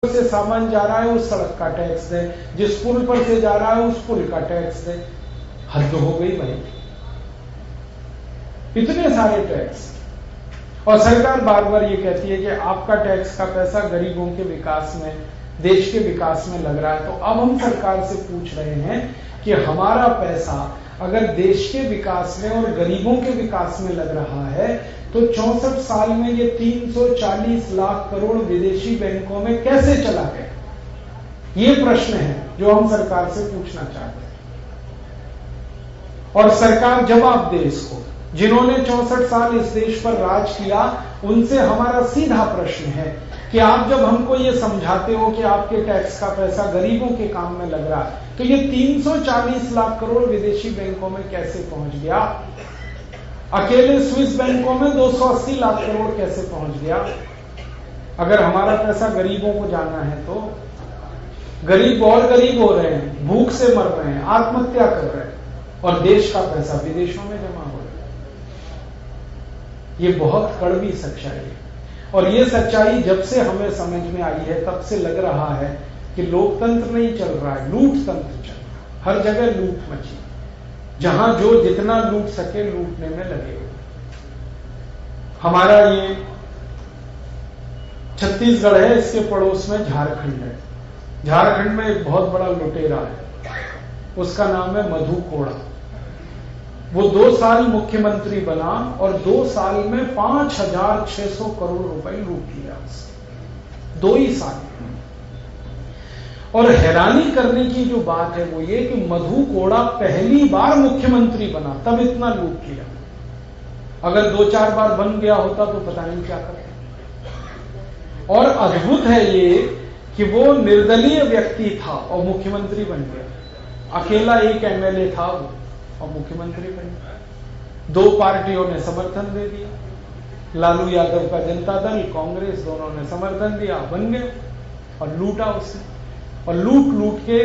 से सामान जा रहा है उस सड़क का टैक्स दे, जिस पुल पर से जा रहा है उस पुल का टैक्स दे। हद हो गई भाई, इतने सारे टैक्स। और सरकार बार बार ये कहती है कि आपका टैक्स का पैसा गरीबों के विकास में, देश के विकास में लग रहा है। तो अब हम सरकार से पूछ रहे हैं कि हमारा पैसा अगर देश के विकास में और गरीबों के विकास में लग रहा है तो 64 साल में ये 340 लाख करोड़ विदेशी बैंकों में कैसे चला गया? ये प्रश्न है जो हम सरकार से पूछना चाहते हैं। और सरकार जवाब दे इसको। जिन्होंने 64 साल इस देश पर राज किया, उनसे हमारा सीधा प्रश्न है कि आप जब हमको ये समझाते हो कि आपके टैक्स का पैसा गरीबों के काम में लग रहा है, तो ये 340 लाख करोड़ विदेशी बैंकों में कैसे पहुंच गया? अकेले स्विस बैंकों में 280 लाख करोड़ कैसे पहुंच गया? अगर हमारा पैसा गरीबों को जाना है तो गरीब और गरीब हो रहे हैं, भूख से मर रहे हैं, आत्महत्या कर रहे हैं, और देश का पैसा विदेशों में जमा हो रहा है। ये बहुत कड़वी सच्चाई है। और ये सच्चाई जब से हमें समझ में आई है तब से लग रहा है कि लोकतंत्र नहीं चल रहा है, लूट तंत्र चल रहा है। हर जगह लूट मची, जहां जो जितना लूट सके लूटने में लगे हुए। हमारा ये छत्तीसगढ़ है, इसके पड़ोस में झारखंड है। झारखंड में एक बहुत बड़ा लुटेरा है, उसका नाम है मधु कोड़ा। वो 2 साल मुख्यमंत्री बना और 2 साल में 5,600 करोड़ रुपए लूट लिया उसने, 2 ही साल। और हैरानी करने की जो बात है वो ये कि मधु कोड़ा पहली बार मुख्यमंत्री बना तब इतना लूट लिया। अगर 2-4 बार बन गया होता तो पता नहीं क्या करता। और अद्भुत है ये कि वो निर्दलीय व्यक्ति था और मुख्यमंत्री बन गया। अकेला एक एमएलए था वो और मुख्यमंत्री बन गया। 2 पार्टियों ने समर्थन दे दिया, लालू यादव का जनता दल, कांग्रेस, दोनों ने समर्थन दिया, बन गए और लूटा उसने। और लूट लूट के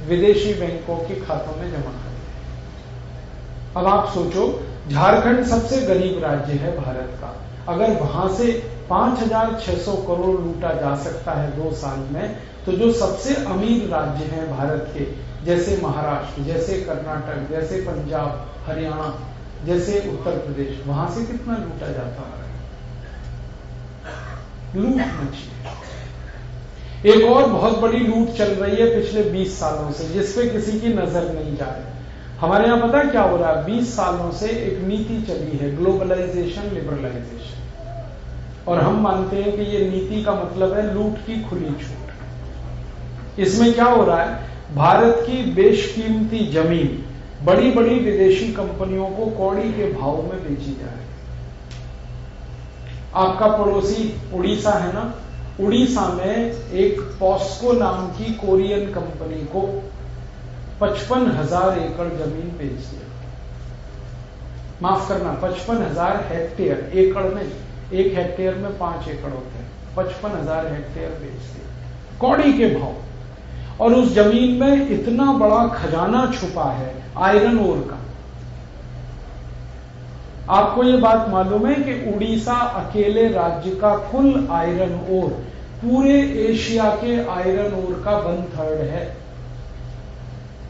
विदेशी बैंकों के खातों में जमा कर दिया। अब आप सोचो, झारखंड सबसे गरीब राज्य है भारत का, अगर वहां से 5,600 करोड़ लूटा जा सकता है 2 साल में, तो जो सबसे अमीर राज्य हैं भारत के, जैसे महाराष्ट्र, जैसे कर्नाटक, जैसे पंजाब, हरियाणा, जैसे उत्तर प्रदेश, वहां से कितना लूटा जाता है? लूट मची है। एक और बहुत बड़ी लूट चल रही है पिछले 20 सालों से, जिसपे किसी की नजर नहीं जा रही। हमारे यहां पता क्या हो रहा है? 20 सालों से एक नीति चली है, ग्लोबलाइजेशन, लिबरलाइजेशन। और हम मानते हैं कि ये नीति का मतलब है लूट की खुली छूट। इसमें क्या हो रहा है? भारत की बेशकीमती जमीन बड़ी बड़ी विदेशी कंपनियों को कौड़ी के भाव में बेची जा रही है। आपका पड़ोसी उड़ीसा है ना, उड़ीसा में एक पॉस्को नाम की कोरियन कंपनी को 55,000 एकड़ जमीन बेच दिया। माफ करना, 55,000 हेक्टेयर, एकड़ में, 1 हेक्टेयर में 5 एकड़ होते हैं। 55,000 हेक्टेयर बेच दिया कौड़ी के भाव। और उस जमीन में इतना बड़ा खजाना छुपा है आयरन ओर का। आपको ये बात मालूम है कि उड़ीसा अकेले राज्य का कुल आयरन ओर पूरे एशिया के आयरन ओर का 1/3 है।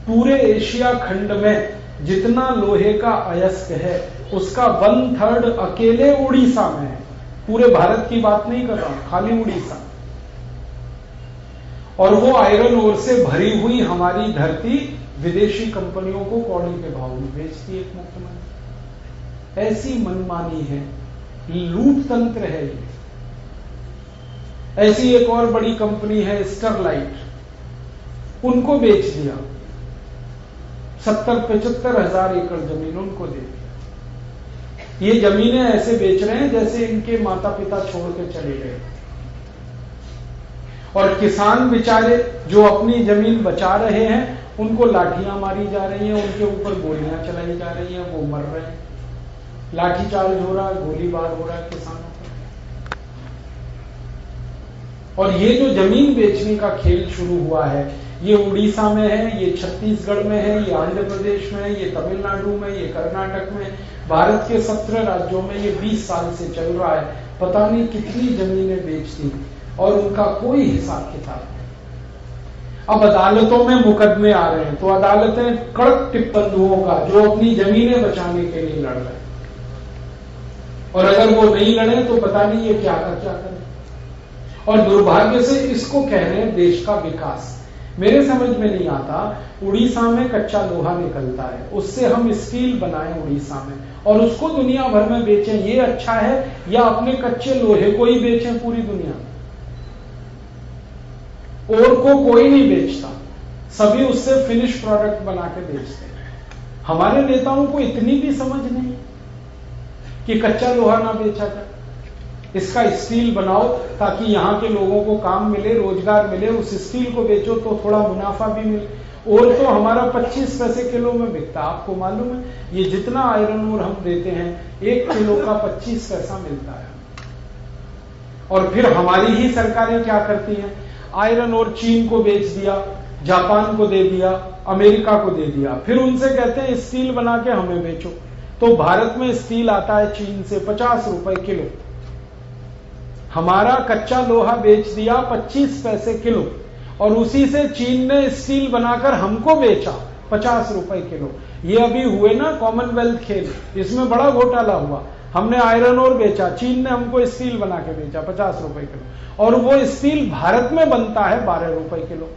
पूरे एशिया खंड में जितना लोहे का अयस्क है उसका 1/3 अकेले उड़ीसा में है। पूरे भारत की बात नहीं कर रहा हूं, खाली उड़ीसा। और वो आयरन ओर से भरी हुई हमारी धरती विदेशी कंपनियों को कौड़ी के भाव में बेचती है एक मुख्यमंत्री। ऐसी मनमानी है, लूट तंत्र है ये। ऐसी एक और बड़ी कंपनी है स्टरलाइट, उनको बेच दिया, 70-75 हजार एकड़ जमीन उनको दे दी। ये जमीनें ऐसे बेच रहे हैं जैसे इनके माता पिता छोड़ के चले गए। और किसान बेचारे जो अपनी जमीन बचा रहे हैं उनको लाठियां मारी जा रही हैं, उनके ऊपर गोलियां चलाई जा रही हैं, वो मर रहे हैं। लाठीचार्ज हो रहा है, गोलीबार हो रहा है किसानों पर। और ये जो जमीन बेचने का खेल शुरू हुआ है, ये उड़ीसा में है, ये छत्तीसगढ़ में है, ये आंध्र प्रदेश में है, ये तमिलनाडु में, ये कर्नाटक में, भारत के 17 राज्यों में ये 20 साल से चल रहा है। पता नहीं कितनी जमीनें बेच दी। और उनका कोई हिसाब किताब नहीं। अब अदालतों में मुकदमे आ रहे हैं तो अदालतें कड़क टिप्पणियों का जो अपनी जमीनें बचाने के लिए लड़ रहे हैं, और अगर वो नहीं लड़े तो पता नहीं ये क्या करें। और दुर्भाग्य से इसको कह रहे हैं देश का विकास। मेरे समझ में नहीं आता, उड़ीसा में कच्चा लोहा निकलता है, उससे हम स्टील बनाएं उड़ीसा में और उसको दुनिया भर में बेचें, ये अच्छा है या अपने कच्चे लोहे को ही बेचें पूरी दुनिया में? और को कोई नहीं बेचता, सभी उससे फिनिश प्रोडक्ट बना के बेचते हैं। हमारे नेताओं को इतनी भी समझ नहीं कि कच्चा लोहा ना बेचा जाए, इसका स्टील बनाओ ताकि यहां के लोगों को काम मिले, रोजगार मिले, उस स्टील को बेचो तो थोड़ा मुनाफा भी मिले। और तो हमारा 25 पैसे किलो में बिकता, आपको मालूम है ये जितना आयरन ओर हम देते हैं 1 किलो का 25 पैसा मिलता है। और फिर हमारी ही सरकारें क्या करती हैं, आयरन ओर चीन को बेच दिया, जापान को दे दिया, अमेरिका को दे दिया, फिर उनसे कहते हैं स्टील बना के हमें बेचो। तो भारत में स्टील आता है चीन से 50 रुपए किलो, हमारा कच्चा लोहा बेच दिया 25 पैसे किलो, और उसी से चीन ने स्टील बनाकर हमको बेचा 50 रुपए किलो। ये अभी हुए ना कॉमनवेल्थ खेल, इसमें बड़ा घोटाला हुआ। हमने आयरन ओर बेचा, चीन ने हमको स्टील बना के बेचा 50 रुपए किलो, और वो स्टील भारत में बनता है 12 रुपए किलो,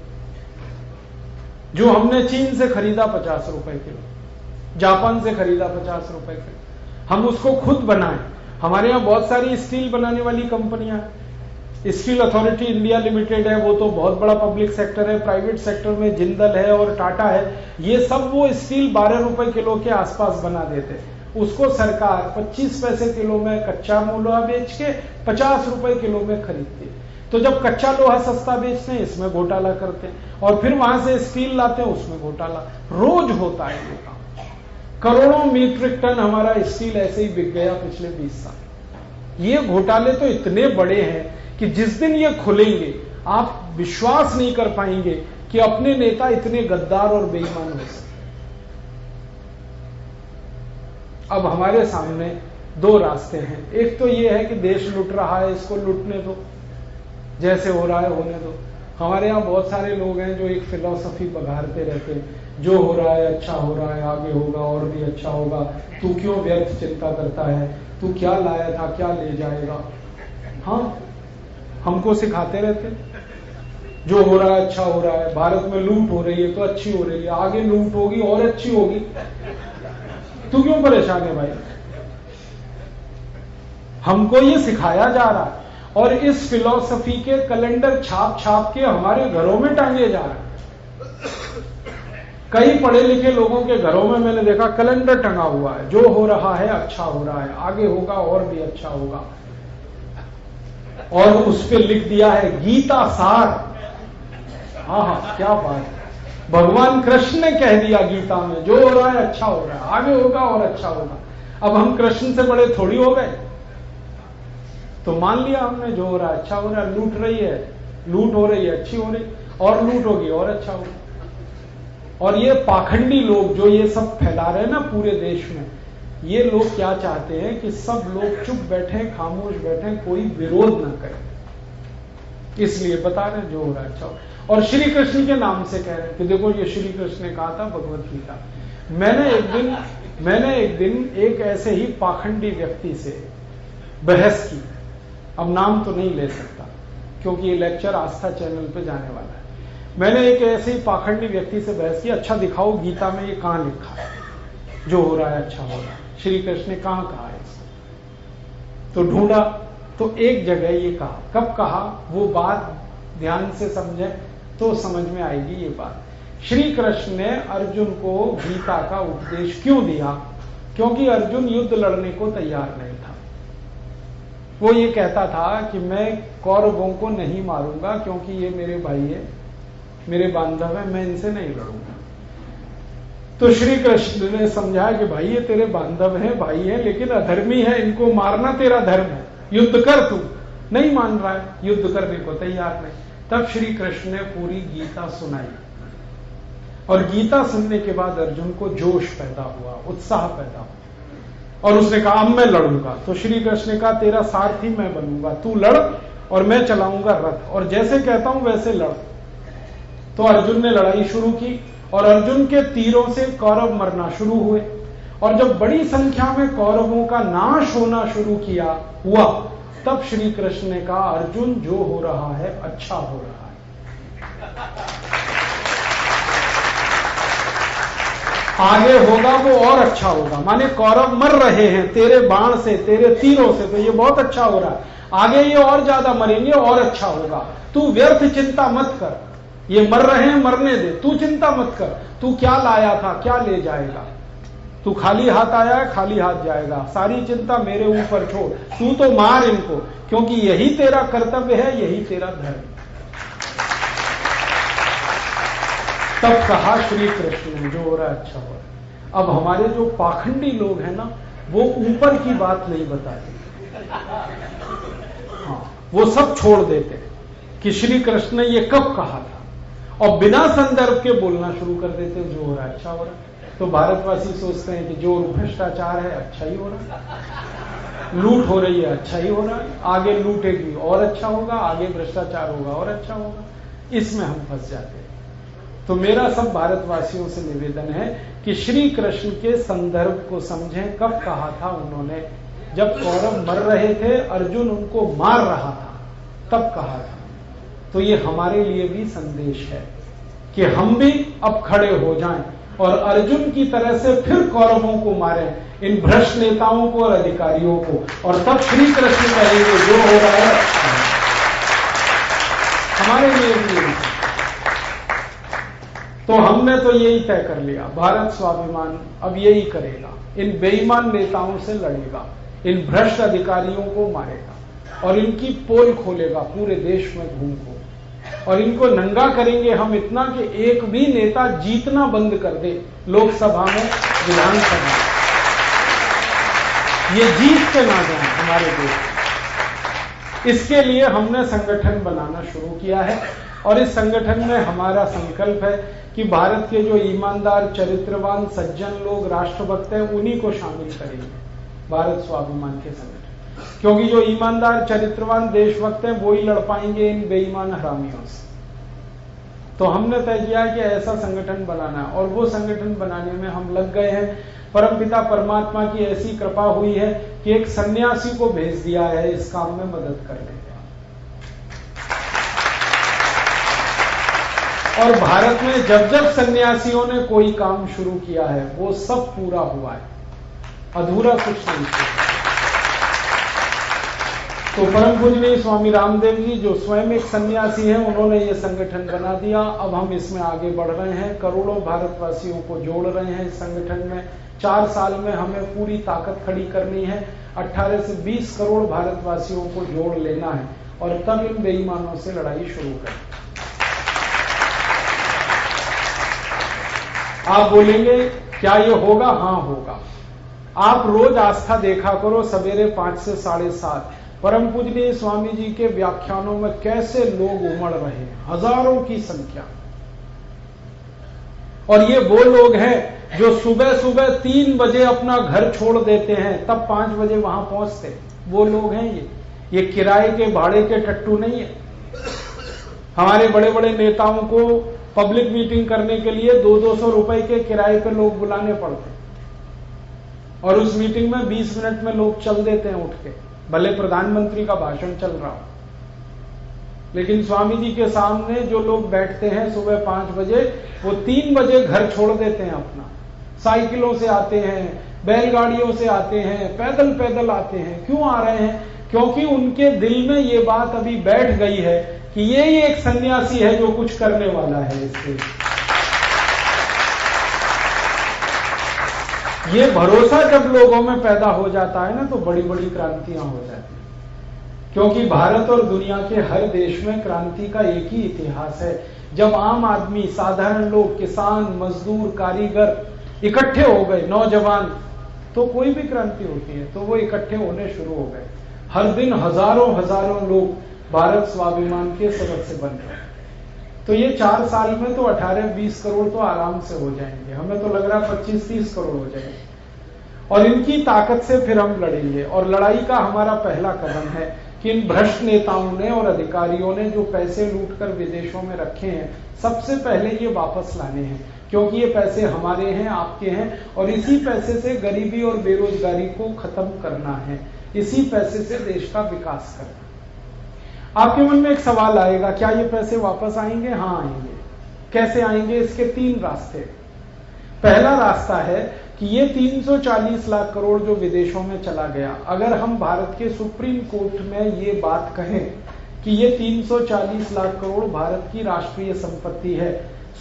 जो हमने चीन से खरीदा 50 रुपए किलो, जापान से खरीदा 50 रुपए किलो। हम उसको खुद बनाएं। हमारे यहां बहुत सारी स्टील बनाने वाली कंपनियां, स्टील अथॉरिटी इंडिया लिमिटेड है, वो तो बहुत बड़ा पब्लिक सेक्टर है। प्राइवेट सेक्टर में जिंदल है और टाटा है, ये सब वो स्टील 12 रुपए किलो के आसपास बना देते हैं। उसको सरकार 25 पैसे किलो में कच्चा लोहा बेच के 50 रुपए किलो में खरीदती है। तो जब कच्चा लोहा सस्ता बेचते हैं इसमें घोटाला करते हैं, और फिर वहां से स्टील लाते हैं उसमें घोटाला रोज होता है। ये काम करोड़ों मीट्रिक टन हमारा स्टील ऐसे ही बिक गया पिछले 20 साल। ये घोटाले तो इतने बड़े हैं कि जिस दिन ये खुलेंगे आप विश्वास नहीं कर पाएंगे कि अपने नेता इतने गद्दार और बेईमान हो सकते। अब हमारे सामने 2 रास्ते हैं। एक तो ये है कि देश लुट रहा है, इसको लुटने दो, जैसे हो रहा है होने दो। हमारे यहां बहुत सारे लोग हैं जो एक फिलॉसफी बघारते रहते हैं, जो हो रहा है अच्छा हो रहा है, आगे होगा और भी अच्छा होगा, तू क्यों व्यर्थ चिंता करता है, तू क्या लाया था क्या ले जाएगा। हाँ, हमको सिखाते रहते, जो हो रहा है अच्छा हो रहा है, भारत में लूट हो रही है तो अच्छी हो रही है, आगे लूट होगी और अच्छी होगी, तू क्यों परेशान है भाई। हमको ये सिखाया जा रहा है और इस फिलॉसफी के कैलेंडर छाप छाप के हमारे घरों में टांगे जा रहे हैं। कई पढ़े लिखे लोगों के घरों में मैंने देखा कैलेंडर टंगा हुआ है, जो हो रहा है अच्छा हो रहा है, आगे होगा और भी अच्छा होगा, और उस पर लिख दिया है गीता सार। हाँ, क्या बात, भगवान कृष्ण ने कह दिया गीता में जो हो रहा है अच्छा हो रहा है, आगे होगा और अच्छा होगा। अब हम कृष्ण से बड़े थोड़ी हो गए, तो मान लिया हमने जो हो रहा है अच्छा हो रहा है। लूट रही है, लूट हो रही है अच्छी हो रही, और लूट होगी और अच्छा होगा। और ये पाखंडी लोग जो ये सब फैला रहे हैं ना पूरे देश में, ये लोग क्या चाहते हैं कि सब लोग चुप बैठे, खामोश बैठे, कोई विरोध ना करे, इसलिए बता रहे जो हो रहा है अच्छा हो। और श्री कृष्ण के नाम से कह रहे हैं कि देखो ये श्री कृष्ण ने कहा था भगवत गीता। मैंने एक दिन एक ऐसे ही पाखंडी व्यक्ति से बहस की, अब नाम तो नहीं ले सकता क्योंकि ये लेक्चर आस्था चैनल पे जाने वाला है। मैंने एक ऐसे ही पाखंडी व्यक्ति से बहस की, अच्छा दिखाओ गीता में ये कहां लिखा है जो हो रहा है अच्छा हो रहा है, श्री कृष्ण ने कहां कहा है इसको। तो ढूंढा तो एक जगह ये कहा, कब कहा वो बात ध्यान से समझे तो समझ में आएगी ये बात। श्री कृष्ण ने अर्जुन को गीता का उपदेश क्यों दिया? क्योंकि अर्जुन युद्ध लड़ने को तैयार नहीं था। वो ये कहता था कि मैं कौरवों को नहीं मारूंगा क्योंकि ये मेरे भाई है, मेरे बांधव है, मैं इनसे नहीं लड़ूंगा। तो श्री कृष्ण ने समझाया कि भाई ये तेरे बांधव हैं, भाई है, लेकिन अधर्मी है, इनको मारना तेरा धर्म है, युद्ध कर। तू नहीं मान रहा है, युद्ध करने को तैयार नहीं। तब श्री कृष्ण ने पूरी गीता सुनाई, और गीता सुनने के बाद अर्जुन को जोश पैदा हुआ, उत्साह पैदा हुआ, और उसने कहा अब मैं लड़ूंगा। तो श्री कृष्ण ने कहा तेरा सारथी मैं बनूंगा, तू लड़ और मैं चलाऊंगा रथ, और जैसे कहता हूं वैसे लड़। तो अर्जुन ने लड़ाई शुरू की और अर्जुन के तीरों से कौरव मरना शुरू हुए। और जब बड़ी संख्या में कौरवों का नाश होना शुरू हुआ, तब श्री कृष्ण ने कहा, अर्जुन जो हो रहा है अच्छा हो रहा है। आगे होगा वो और अच्छा होगा। माने कौरव मर रहे हैं तेरे बाण से, तेरे तीरों से, तो ये बहुत अच्छा हो रहा है। आगे ये और ज्यादा मरेंगे और अच्छा होगा। तू व्यर्थ चिंता मत कर, ये मर रहे हैं मरने दे, तू चिंता मत कर। तू क्या लाया था, क्या ले जाएगा? तू खाली हाथ आया है, खाली हाथ जाएगा। सारी चिंता मेरे ऊपर छोड़, तू तो मार इनको, क्योंकि यही तेरा कर्तव्य है, यही तेरा धर्म। तब कहा श्री कृष्ण ने, जो हो रहा है अच्छा हो रहा है। अब हमारे जो पाखंडी लोग हैं ना, वो ऊपर की बात नहीं बताते, हाँ, वो सब छोड़ देते कि श्री कृष्ण ने ये कब कहा था, और बिना संदर्भ के बोलना शुरू कर देते जो हो रहा है अच्छा हो रहा है। तो भारतवासी सोचते हैं कि जो भ्रष्टाचार है अच्छा ही हो रहा है, लूट हो रही है अच्छा ही हो रहा है, आगे लूटेगी और अच्छा होगा, आगे भ्रष्टाचार होगा और अच्छा होगा। इसमें हम फंस जाते हैं। तो मेरा सब भारतवासियों से निवेदन है कि श्री कृष्ण के संदर्भ को समझें। कब कहा था उन्होंने? जब कौरव मर रहे थे, अर्जुन उनको मार रहा था, तब कहा था। तो ये हमारे लिए भी संदेश है कि हम भी अब खड़े हो जाएं और अर्जुन की तरह से फिर कौरवों को मारें, इन भ्रष्ट नेताओं को और अधिकारियों को, और तब श्री कृष्ण कहेंगे जो हो रहा है हमारे लिए भी। तो हमने तो यही तय कर लिया, भारत स्वाभिमान अब यही करेगा, इन बेईमान नेताओं से लड़ेगा, इन भ्रष्ट अधिकारियों को मारेगा और इनकी पोल खोलेगा पूरे देश में घूम को, और इनको नंगा करेंगे हम इतना कि एक भी नेता जीतना बंद कर दे लोकसभा में, विधानसभा में, ये जीत के ना जाए हमारे देश। इसके लिए हमने संगठन बनाना शुरू किया है, और इस संगठन में हमारा संकल्प है कि भारत के जो ईमानदार, चरित्रवान, सज्जन लोग, राष्ट्रभक्त हैं, उन्हीं को शामिल करेंगे भारत स्वाभिमान के संगठन। क्योंकि जो ईमानदार, चरित्रवान, देशभक्त हैं, वो ही लड़ पाएंगे इन बेईमान हरामियों से। तो हमने तय किया कि ऐसा संगठन बनाना है, और वो संगठन बनाने में हम लग गए हैं। परमपिता परमात्मा की ऐसी कृपा हुई है कि एक सन्यासी को भेज दिया है इस काम में मदद करने। और भारत में जब जब सन्यासियों ने कोई काम शुरू किया है, वो सब पूरा हुआ है, अधूरा कुछ नहीं हुआ। तो परम पूजनीय स्वामी रामदेव जी, जो स्वयं एक सन्यासी हैं, उन्होंने ये संगठन बना दिया। अब हम इसमें आगे बढ़ रहे हैं, करोड़ों भारतवासियों को जोड़ रहे हैं इस संगठन में। 4 साल में हमें पूरी ताकत खड़ी करनी है, 18 से 20 करोड़ भारतवासियों को जोड़ लेना है, और तब इन बेईमानों से लड़ाई शुरू करें। आप बोलेंगे क्या ये होगा? हाँ होगा। आप रोज आस्था देखा करो, सवेरे 5 से 7:30 परम पूजनीय स्वामी जी के व्याख्यानों में कैसे लोग उमड़ रहे हैं, हजारों की संख्या। और ये वो लोग हैं जो सुबह सुबह 3 बजे अपना घर छोड़ देते हैं, तब 5 बजे वहां पहुंचते। वो लोग हैं ये किराए के भाड़े के टट्टू नहीं है। हमारे बड़े बड़े नेताओं को पब्लिक मीटिंग करने के लिए 200-200 रुपए के किराए पे लोग बुलाने पड़ते, और उस मीटिंग में 20 मिनट में लोग चल देते हैं उठ के, भले प्रधानमंत्री का भाषण चल रहा हो। लेकिन स्वामी जी के सामने जो लोग बैठते हैं सुबह 5 बजे, वो 3 बजे घर छोड़ देते हैं अपना। साइकिलों से आते हैं, बैलगाड़ियों से आते हैं, पैदल पैदल आते हैं। क्यों आ रहे हैं? क्योंकि उनके दिल में ये बात अभी बैठ गई है कि ये ही एक सन्यासी है जो कुछ करने वाला है इससे। ये भरोसा जब लोगों में पैदा हो जाता है ना, तो बड़ी बड़ी क्रांतियां हो जाती हैं। क्योंकि भारत और दुनिया के हर देश में क्रांति का एक ही इतिहास है। जब आम आदमी, साधारण लोग, किसान, मजदूर, कारीगर इकट्ठे हो गए, नौजवान, तो कोई भी क्रांति होती है तो वो इकट्ठे होने शुरू हो गए। हर दिन हजारों हजारों लोग भारत स्वाभिमान के सदस्य बन रहे हैं। तो ये 4 साल में तो 18-20 करोड़ तो आराम से हो जाएंगे। हमें तो लग रहा है 25-30 करोड़ हो जाएंगे, और इनकी ताकत से फिर हम लड़ेंगे। और लड़ाई का हमारा पहला कदम है कि इन भ्रष्ट नेताओं ने और अधिकारियों ने जो पैसे लूटकर विदेशों में रखे हैं, सबसे पहले ये वापस लाने हैं, क्योंकि ये पैसे हमारे हैं, आपके हैं, और इसी पैसे से गरीबी और बेरोजगारी को खत्म करना है, इसी पैसे से देश का विकास करना। आपके मन में एक सवाल आएगा, क्या ये पैसे वापस आएंगे? हाँ, आएंगे। कैसे आएंगे? इसके 3 रास्ते। पहला रास्ता है कि ये 340 लाख करोड़ जो विदेशों में चला गया, अगर हम भारत के सुप्रीम कोर्ट में ये बात कहें कि ये 340 लाख करोड़ भारत की राष्ट्रीय संपत्ति है,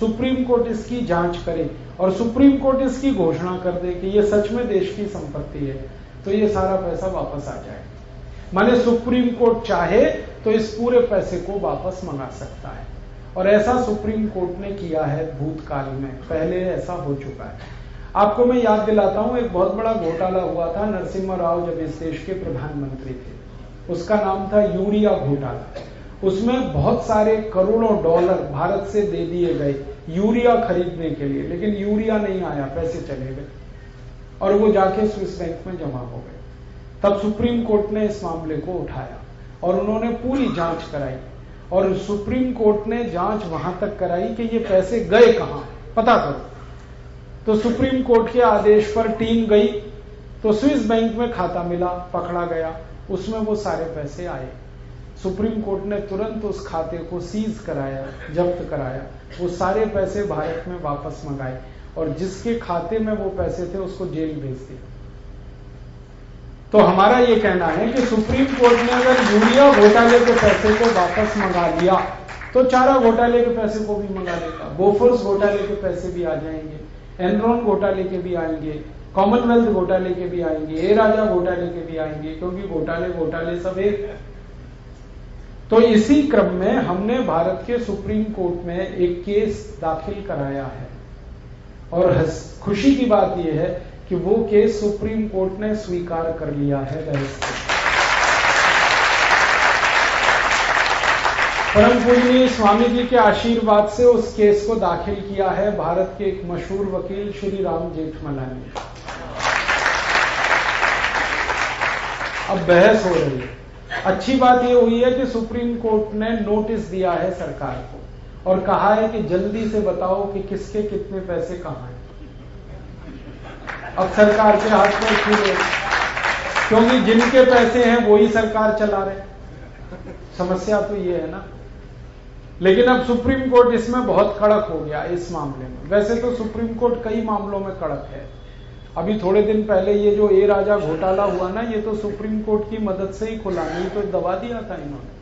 सुप्रीम कोर्ट इसकी जांच करे और सुप्रीम कोर्ट इसकी घोषणा कर दे कि ये सच में देश की संपत्ति है, तो ये सारा पैसा वापस आ जाए। माने सुप्रीम कोर्ट चाहे तो इस पूरे पैसे को वापस मंगा सकता है, और ऐसा सुप्रीम कोर्ट ने किया है भूतकाल में, पहले ऐसा हो चुका है। आपको मैं याद दिलाता हूं, एक बहुत बड़ा घोटाला हुआ था नरसिम्हा राव जब इस देश के प्रधानमंत्री थे, उसका नाम था यूरिया घोटाला। उसमें बहुत सारे करोड़ों डॉलर भारत से दे दिए गए यूरिया खरीदने के लिए, लेकिन यूरिया नहीं आया, पैसे चले गए और वो जाके स्विस बैंक में जमा हो गए। तब सुप्रीम कोर्ट ने इस मामले को उठाया और उन्होंने पूरी जांच कराई, और सुप्रीम कोर्ट ने जांच वहां तक कराई कि ये पैसे गए कहां, पता करो। तो सुप्रीम कोर्ट के आदेश पर टीम गई, तो स्विस बैंक में खाता मिला, पकड़ा गया, उसमें वो सारे पैसे आए। सुप्रीम कोर्ट ने तुरंत उस खाते को सीज कराया, जब्त कराया, वो सारे पैसे भारत में वापस मंगाए, और जिसके खाते में वो पैसे थे उसको जेल भेज दिया। तो हमारा ये कहना है कि सुप्रीम कोर्ट ने अगर यूरिया घोटाले के पैसे को वापस मंगा लिया, तो चारा घोटाले के पैसे को भी मंगा लेगा, बोफोर्स घोटाले के पैसे भी आ जाएंगे, एनरॉन घोटाले के भी आएंगे, कॉमनवेल्थ घोटाले के भी आएंगे, ए राजा घोटाले के भी आएंगे, क्योंकि घोटाले सब एक। तो इसी क्रम में हमने भारत के सुप्रीम कोर्ट में एक केस दाखिल कराया है, और खुशी की बात यह है कि वो केस सुप्रीम कोर्ट ने स्वीकार कर लिया है। परम पूजनीय स्वामी जी के आशीर्वाद से उस केस को दाखिल किया है भारत के एक मशहूर वकील श्री राम जेठमलानी ने। अब बहस हो रही है। अच्छी बात यह हुई है कि सुप्रीम कोर्ट ने नोटिस दिया है सरकार को और कहा है कि जल्दी से बताओ कि किसके कितने पैसे कहां हैं। अब सरकार के हाथ में छूट है, क्योंकि जिनके पैसे हैं वही सरकार चला रहे। समस्या तो ये है ना। लेकिन अब सुप्रीम कोर्ट इसमें बहुत कड़क हो गया इस मामले में। वैसे तो सुप्रीम कोर्ट कई मामलों में कड़क है। अभी थोड़े दिन पहले ये जो ए राजा घोटाला हुआ ना, ये तो सुप्रीम कोर्ट की मदद से ही खुला, नहीं तो दबा दिया था इन्होंने।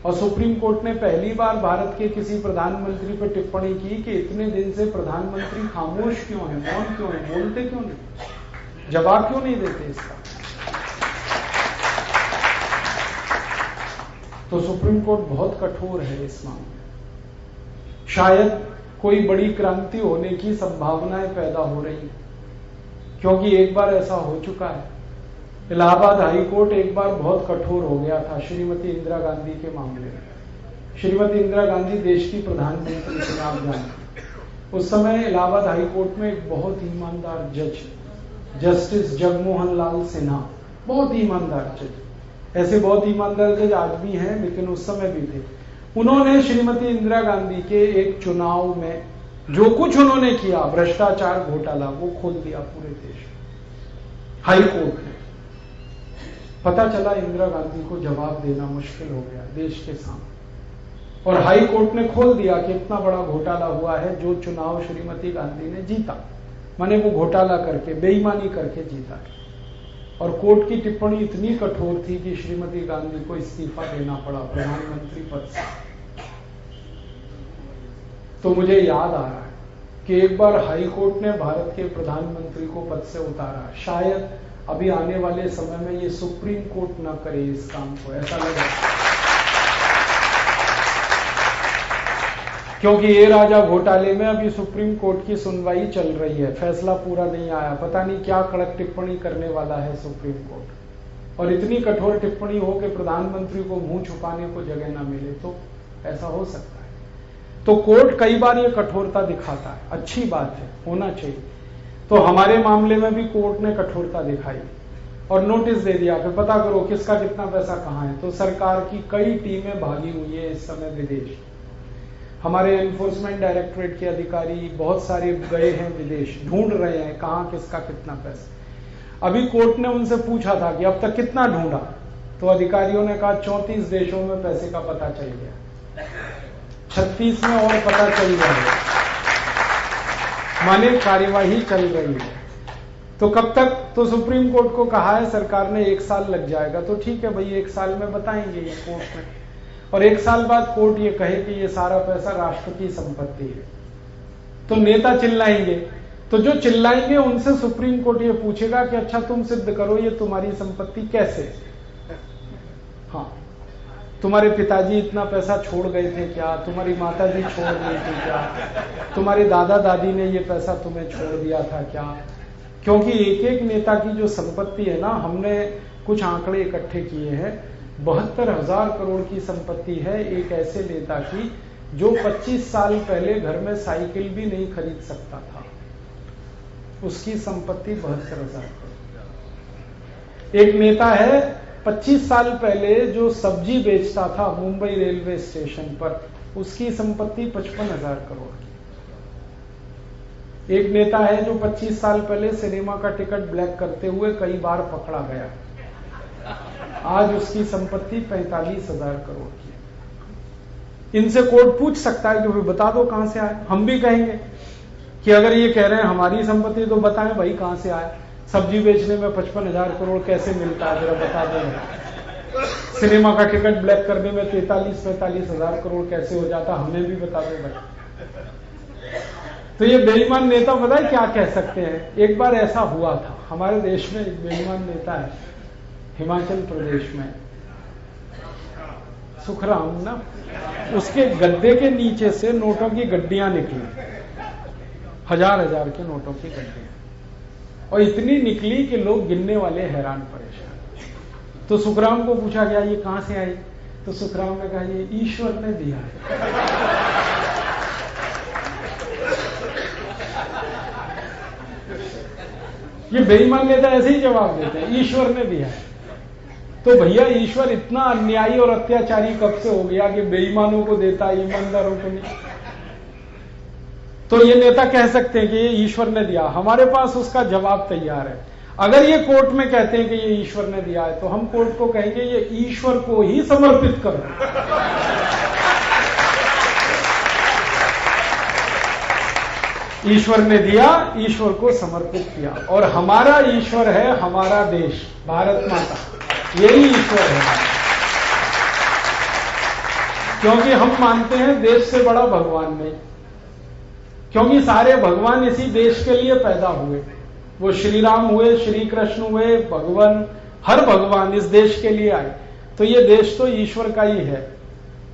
और सुप्रीम कोर्ट ने पहली बार भारत के किसी प्रधानमंत्री पर टिप्पणी की कि इतने दिन से प्रधानमंत्री खामोश क्यों है, मौन क्यों है, बोलते क्यों नहीं, जवाब क्यों नहीं देते इसका। तो सुप्रीम कोर्ट बहुत कठोर है इस मामले में। शायद कोई बड़ी क्रांति होने की संभावनाएं पैदा हो रही है, क्योंकि एक बार ऐसा हो चुका है। इलाहाबाद हाई कोर्ट एक बार बहुत कठोर हो गया था श्रीमती इंदिरा गांधी के मामले में। श्रीमती इंदिरा गांधी देश की प्रधानमंत्री थे, आप जानते। उस समय इलाहाबाद हाई कोर्ट में एक बहुत ईमानदार जज, जस्टिस जगमोहन लाल सिन्हा, बहुत ईमानदार जज। ऐसे बहुत ईमानदार जज आज भी हैं, लेकिन उस समय भी थे। उन्होंने श्रीमती इंदिरा गांधी के एक चुनाव में जो कुछ उन्होंने किया, भ्रष्टाचार घोटाला, वो खोल दिया पूरे देश। हाई कोर्ट ने पता चला इंदिरा गांधी को जवाब देना मुश्किल हो गया देश के सामने, और हाई कोर्ट ने खोल दिया कि इतना बड़ा घोटाला हुआ है। जो चुनाव श्रीमती गांधी ने जीता, माने वो घोटाला करके, बेईमानी करके जीता है। और कोर्ट की टिप्पणी इतनी कठोर थी कि श्रीमती गांधी को इस्तीफा देना पड़ा प्रधानमंत्री पद से। तो मुझे याद आ रहा है कि एक बार हाई कोर्ट ने भारत के प्रधानमंत्री को पद से उतारा। शायद अभी आने वाले समय में ये सुप्रीम कोर्ट ना करे इस काम को, ऐसा लगा। क्योंकि ए राजा घोटाले में अभी सुप्रीम कोर्ट की सुनवाई चल रही है, फैसला पूरा नहीं आया। पता नहीं क्या कड़क टिप्पणी करने वाला है सुप्रीम कोर्ट, और इतनी कठोर टिप्पणी हो कि प्रधानमंत्री को मुंह छुपाने को जगह ना मिले, तो ऐसा हो सकता है। तो कोर्ट कई बार ये कठोरता दिखाता है, अच्छी बात है, होना चाहिए। तो हमारे मामले में भी कोर्ट ने कठोरता दिखाई, और नोटिस दे दिया कि पता करो किसका कितना पैसा कहाँ है। तो सरकार की कई टीमें भागी हुई है इस समय विदेश। हमारे एनफोर्समेंट डायरेक्टरेट के अधिकारी बहुत सारे गए हैं विदेश, ढूंढ रहे हैं कहाँ किसका कितना पैसा। अभी कोर्ट ने उनसे पूछा था कि अब तक कितना ढूंढा, तो अधिकारियों ने कहा 34 देशों में पैसे का पता चल गया, 36 में और पता चल गया, माने कार्यवाही चल रही है। तो कब तक? तो सुप्रीम कोर्ट को कहा है सरकार ने 1 साल लग जाएगा। तो ठीक है भाई, 1 साल में बताएंगे ये कोर्ट में, और 1 साल बाद कोर्ट ये कहे कि ये सारा पैसा राष्ट्र की संपत्ति है, तो नेता चिल्लाएंगे। तो जो चिल्लाएंगे उनसे सुप्रीम कोर्ट ये पूछेगा कि अच्छा तुम सिद्ध करो ये तुम्हारी संपत्ति कैसे। हाँ, तुम्हारे पिताजी इतना पैसा छोड़ गए थे क्या, तुम्हारी माताजी छोड़ गई थी क्या, तुम्हारे दादा दादी ने ये पैसा तुम्हें छोड़ दिया था क्या। क्योंकि एक एक नेता की जो संपत्ति है ना, हमने कुछ आंकड़े इकट्ठे किए हैं, 72,000 करोड़ की संपत्ति है एक ऐसे नेता की जो 25 साल पहले घर में साइकिल भी नहीं खरीद सकता था, उसकी संपत्ति 72,000 करोड़। एक नेता है 25 साल पहले जो सब्जी बेचता था मुंबई रेलवे स्टेशन पर, उसकी संपत्ति 55,000 करोड़ की। एक नेता है जो 25 साल पहले सिनेमा का टिकट ब्लैक करते हुए कई बार पकड़ा गया, आज उसकी संपत्ति 45,000 करोड़ की। इनसे कोर्ट पूछ सकता है कि भाई बता दो कहां से आए। हम भी कहेंगे कि अगर ये कह रहे हैं हमारी संपत्ति तो बताएं भाई कहां से आए। सब्जी बेचने में 55,000 करोड़ कैसे मिलता है, जरा बता दो। सिनेमा का टिकट ब्लैक करने में 43-45,000 करोड़ कैसे हो जाता, हमें भी बता दो भाई। तो ये बेईमान नेता पता है क्या कह सकते हैं। एक बार ऐसा हुआ था हमारे देश में, एक बेईमान नेता है हिमाचल प्रदेश में, सुखराम ना, उसके गद्दे के नीचे से नोटों की गड्डियां निकली, 1000-1000 के नोटों की गड्डियां, और इतनी निकली कि लोग गिनने वाले हैरान परेशान। तो सुखराम को पूछा गया ये कहां से आई, तो सुखराम ने कहा ये ईश्वर ने दिया है। ये बेईमान नेता ऐसे ही जवाब देते हैं, ईश्वर ने दिया है। तो भैया ईश्वर इतना अन्यायी और अत्याचारी कब से हो गया कि बेईमानों को देता है, ईमानदारों को नहीं। तो ये नेता कह सकते हैं कि ये ईश्वर ने दिया, हमारे पास उसका जवाब तैयार है। अगर ये कोर्ट में कहते हैं कि ये ईश्वर ने दिया है, तो हम कोर्ट को कहेंगे ये ईश्वर को ही समर्पित करो। ईश्वर ने दिया, ईश्वर को समर्पित किया, और हमारा ईश्वर है हमारा देश, भारत माता, यही ईश्वर है। क्योंकि हम मानते हैं देश से बड़ा भगवान नहीं, क्योंकि सारे भगवान इसी देश के लिए पैदा हुए। वो श्री राम हुए, श्री कृष्ण हुए, भगवान, हर भगवान इस देश के लिए आए। तो ये देश तो ईश्वर का ही है,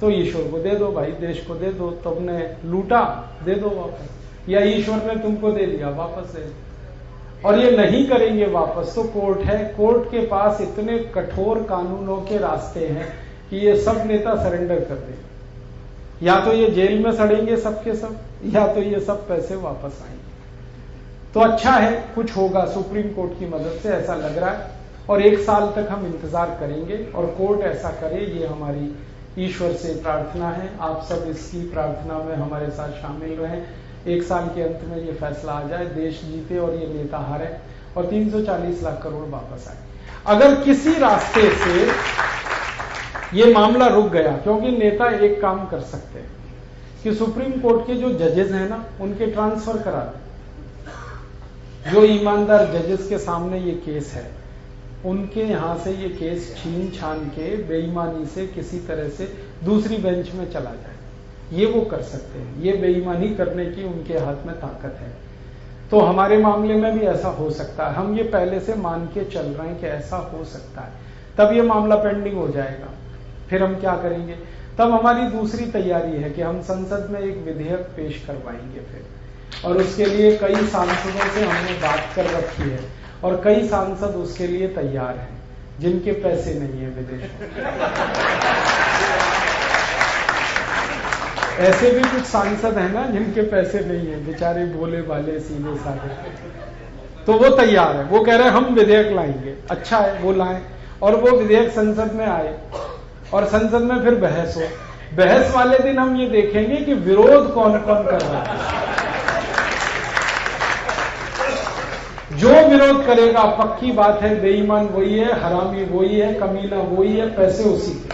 तो ईश्वर को दे दो भाई, देश को दे दो। तुमने लूटा, दे दो वापस, या ईश्वर ने तुमको दे दिया, वापस दे दो। और ये नहीं करेंगे वापस तो कोर्ट है, कोर्ट के पास इतने कठोर कानूनों के रास्ते हैं कि ये सब नेता सरेंडर कर देंगे। या तो ये जेल में सड़ेंगे सबके सब, या तो ये सब पैसे वापस आएंगे। तो अच्छा है, कुछ होगा सुप्रीम कोर्ट की मदद से, ऐसा लग रहा है। और 1 साल तक हम इंतजार करेंगे और कोर्ट ऐसा करे, ये हमारी ईश्वर से प्रार्थना है। आप सब इसकी प्रार्थना में हमारे साथ शामिल रहें। 1 साल के अंत में ये फैसला आ जाए, देश जीते और ये नेता हारे और 340 लाख करोड़ वापस आए। अगर किसी रास्ते से ये मामला रुक गया, क्योंकि नेता एक काम कर सकते हैं कि सुप्रीम कोर्ट के जो जजेस हैं ना, उनके ट्रांसफर करा दें। जो ईमानदार जजेस के सामने ये केस है, उनके यहां से ये केस छीन छान के बेईमानी से किसी तरह से दूसरी बेंच में चला जाए, ये वो कर सकते हैं। ये बेईमानी करने की उनके हाथ में ताकत है। तो हमारे मामले में भी ऐसा हो सकता है, हम ये पहले से मान के चल रहे हैं कि ऐसा हो सकता है। तब ये मामला पेंडिंग हो जाएगा, फिर हम क्या करेंगे? तब हमारी दूसरी तैयारी है कि हम संसद में एक विधेयक पेश करवाएंगे फिर, और उसके लिए कई सांसदों से हमने बात कर रखी है और कई सांसद उसके लिए तैयार हैं जिनके पैसे नहीं है विदेश में। ऐसे भी कुछ सांसद हैं ना जिनके पैसे नहीं है, बेचारे भोले भाले सीधे साधे। तो वो तैयार है, वो कह रहे हैं हम विधेयक लाएंगे। अच्छा है, वो लाएं, और वो विधेयक संसद में आए और संसद में फिर बहस हो। बहस वाले दिन हम ये देखेंगे कि विरोध कौन कौन कर रहा है। जो विरोध करेगा, पक्की बात है, बेईमान वही है, हरामी वही है, कमीना वही है, पैसे उसी के।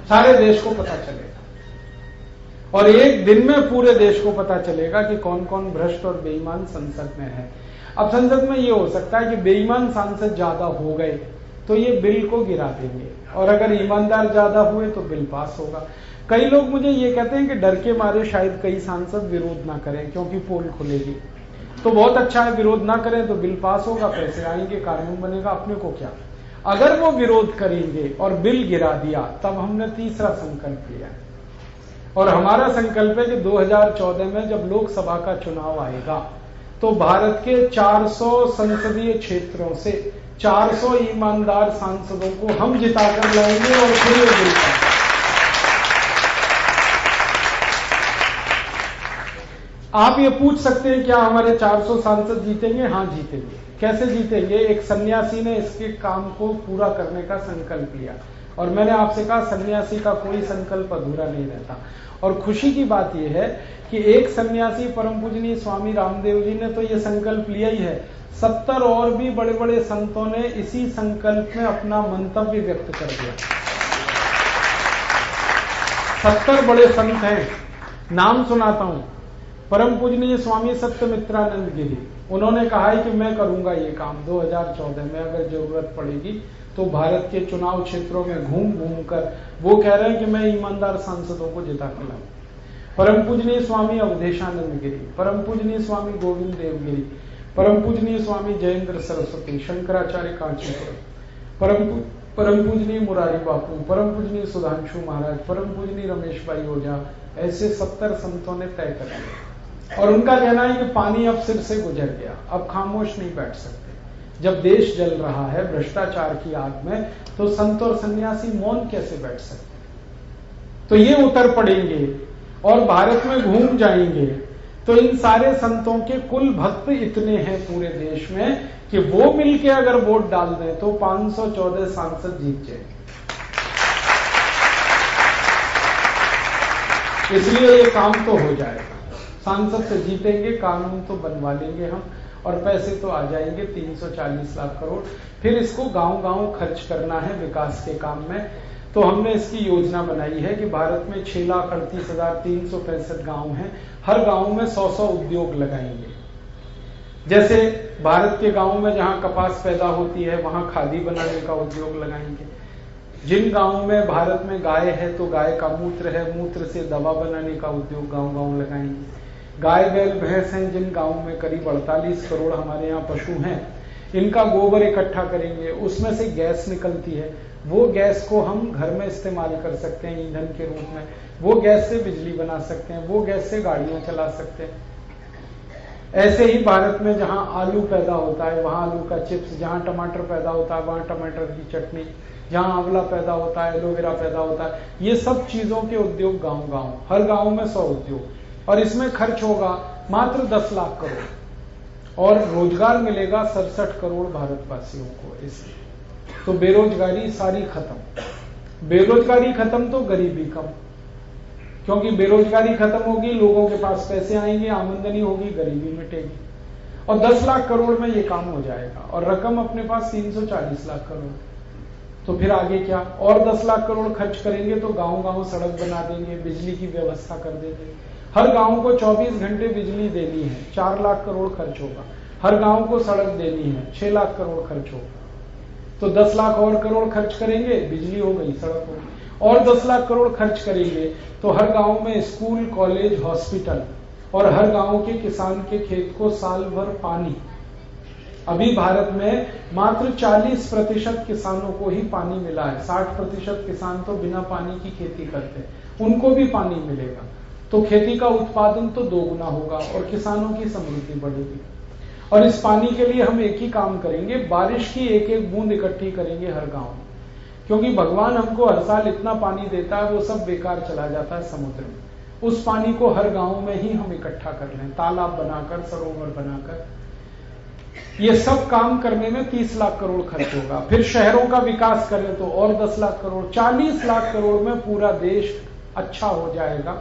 सारे देश को पता चलेगा और एक दिन में पूरे देश को पता चलेगा कि कौन कौन भ्रष्ट और बेईमान संसद में है। अब संसद में ये हो सकता है कि बेईमान सांसद ज्यादा हो गए तो ये बिल को गिरा देंगे, और अगर ईमानदार ज्यादा हुए तो बिल पास होगा। कई लोग मुझे ये कहते हैं कि डर के मारे शायद कई सांसद विरोध ना करें क्योंकि पोल खुलेगी। तो बहुत अच्छा है, विरोध ना करें तो बिल पास होगा, पैसे आएंगे, कानून बनेगा, अपने को क्या। अगर वो विरोध करेंगे और बिल गिरा दिया, तब हमने तीसरा संकल्प लिया है। और हमारा संकल्प है कि 2014 में जब लोकसभा का चुनाव आएगा तो भारत के 400 संसदीय क्षेत्रों से 400 ईमानदार सांसदों को हम जिताकर लाएंगे और फिर ये बिल पास। आप ये पूछ सकते हैं क्या हमारे 400 सांसद जीतेंगे? हाँ जीतेंगे। कैसे जीतेंगे? एक सन्यासी ने इसके काम को पूरा करने का संकल्प लिया, और मैंने आपसे कहा सन्यासी का कोई संकल्प अधूरा नहीं रहता। और खुशी की बात यह है कि एक सन्यासी परम पूजनीय स्वामी रामदेव जी ने तो ये संकल्प लिया ही है, 70 और भी बड़े बड़े संतों ने इसी संकल्प में अपना मंतव्य व्यक्त कर दिया। 70 बड़े संत हैं, नाम सुनाता हूं। परम पूजनीय स्वामी सत्यमित्रानंद गिरी, उन्होंने कहा है कि मैं करूंगा ये काम 2014 में, अगर जरूरत पड़ेगी तो भारत के चुनाव क्षेत्रों में घूम घूम कर वो कह रहे हैं कि मैं ईमानदार सांसदों को जिता के लाऊं। परम पूजनीय स्वामी अवधेशानंद गिरी, परम पूजनीय स्वामी गोविंद देव गिरी, परम पूजनीय स्वामी जयेंद्र सरस्वती, शंकराचार्य कांचीपुरम, परम पूजनीय मुरारी बापू, परम पूजनीय सुधांशु महाराज, परम पूजनीय रमेश भाई ओझा, ऐसे 70 संतों ने तय कर लिया। और उनका कहना है कि पानी अब सिर से गुजर गया, अब खामोश नहीं बैठ सकते। जब देश जल रहा है भ्रष्टाचार की आग में, तो संत और सन्यासी मौन कैसे बैठ सकते? तो ये उतर पड़ेंगे और भारत में घूम जाएंगे। तो इन सारे संतों के कुल भक्त इतने हैं पूरे देश में कि वो मिलके अगर वोट डाल दें तो 514 सांसद जीत जाएंगे। इसलिए ये काम तो हो जाएगा, सांसद से जीतेंगे, कानून तो बनवा लेंगे हम, और पैसे तो आ जाएंगे 340 लाख करोड़। फिर इसको गांव-गांव खर्च करना है विकास के काम में। तो हमने इसकी योजना बनाई है कि भारत में 6,38,365 गांव हैं, हर गांव में 100-100 उद्योग लगाएंगे। जैसे भारत के गांव में जहां कपास पैदा होती है वहां खादी बनाने का उद्योग लगाएंगे। जिन गांवों में भारत में गाय है तो गाय का मूत्र है, मूत्र से दवा बनाने का उद्योग गांव-गांव लगाएंगे। गाय बैल भैंस हैं जिन गांवों में करीब 48 करोड़ हमारे यहाँ पशु हैं, इनका गोबर इकट्ठा करेंगे, उसमें से गैस निकलती है, वो गैस को हम घर में इस्तेमाल कर सकते हैं ईंधन के रूप में, वो गैस से बिजली बना सकते हैं, वो गैस से गाड़ियां चला सकते हैं। ऐसे ही भारत में जहां आलू पैदा होता है वहां आलू का चिप्स, जहां टमाटर पैदा होता है वहां टमाटर की चटनी, जहां आंवला पैदा होता है, एलोवेरा पैदा होता है, ये सब चीजों के उद्योग गांव-गांव, हर गांव में 100 उद्योग। और इसमें खर्च होगा मात्र 10 लाख करोड़ और रोजगार मिलेगा 67 करोड़ भारतवासियों को। इसलिए तो बेरोजगारी सारी खत्म, बेरोजगारी खत्म तो गरीबी कम, क्योंकि बेरोजगारी खत्म होगी, लोगों के पास पैसे आएंगे, आमदनी होगी, गरीबी मिटेगी। और 10 लाख करोड़ में ये काम हो जाएगा और रकम अपने पास 340 लाख करोड़। तो फिर आगे क्या? और 10 लाख करोड़ खर्च करेंगे तो गांव-गांव सड़क बना देंगे, बिजली की व्यवस्था कर देंगे। हर गांव को 24 घंटे बिजली देनी है, 4 लाख करोड़ खर्च होगा। हर गांव को सड़क देनी है, 6 लाख करोड़ खर्च होगा। तो 10 लाख और करोड़ खर्च करेंगे, बिजली हो गई, सड़क होगी। और 10 लाख करोड़ खर्च करेंगे तो हर गांव में स्कूल, कॉलेज, हॉस्पिटल, और हर गांव के किसान के खेत को साल भर पानी। अभी भारत में मात्र 40% किसानों को ही पानी मिला है, 60% किसान तो बिना पानी की खेती करते हैं, उनको भी पानी मिलेगा तो खेती का उत्पादन तो दोगुना होगा और किसानों की समृद्धि बढ़ेगी। और इस पानी के लिए हम एक ही काम करेंगे, बारिश की एक एक बूंद इकट्ठी करेंगे हर गांव में, क्योंकि भगवान हमको हर साल इतना पानी देता है वो सब बेकार चला जाता है समुद्र में। उस पानी को हर गांव में ही हम इकट्ठा कर लें, तालाब बनाकर, सरोवर बनाकर। ये सब काम करने में 30 लाख करोड़ खर्च होगा। फिर शहरों का विकास करें तो और 10 लाख करोड़, 40 लाख करोड़ में पूरा देश अच्छा हो जाएगा।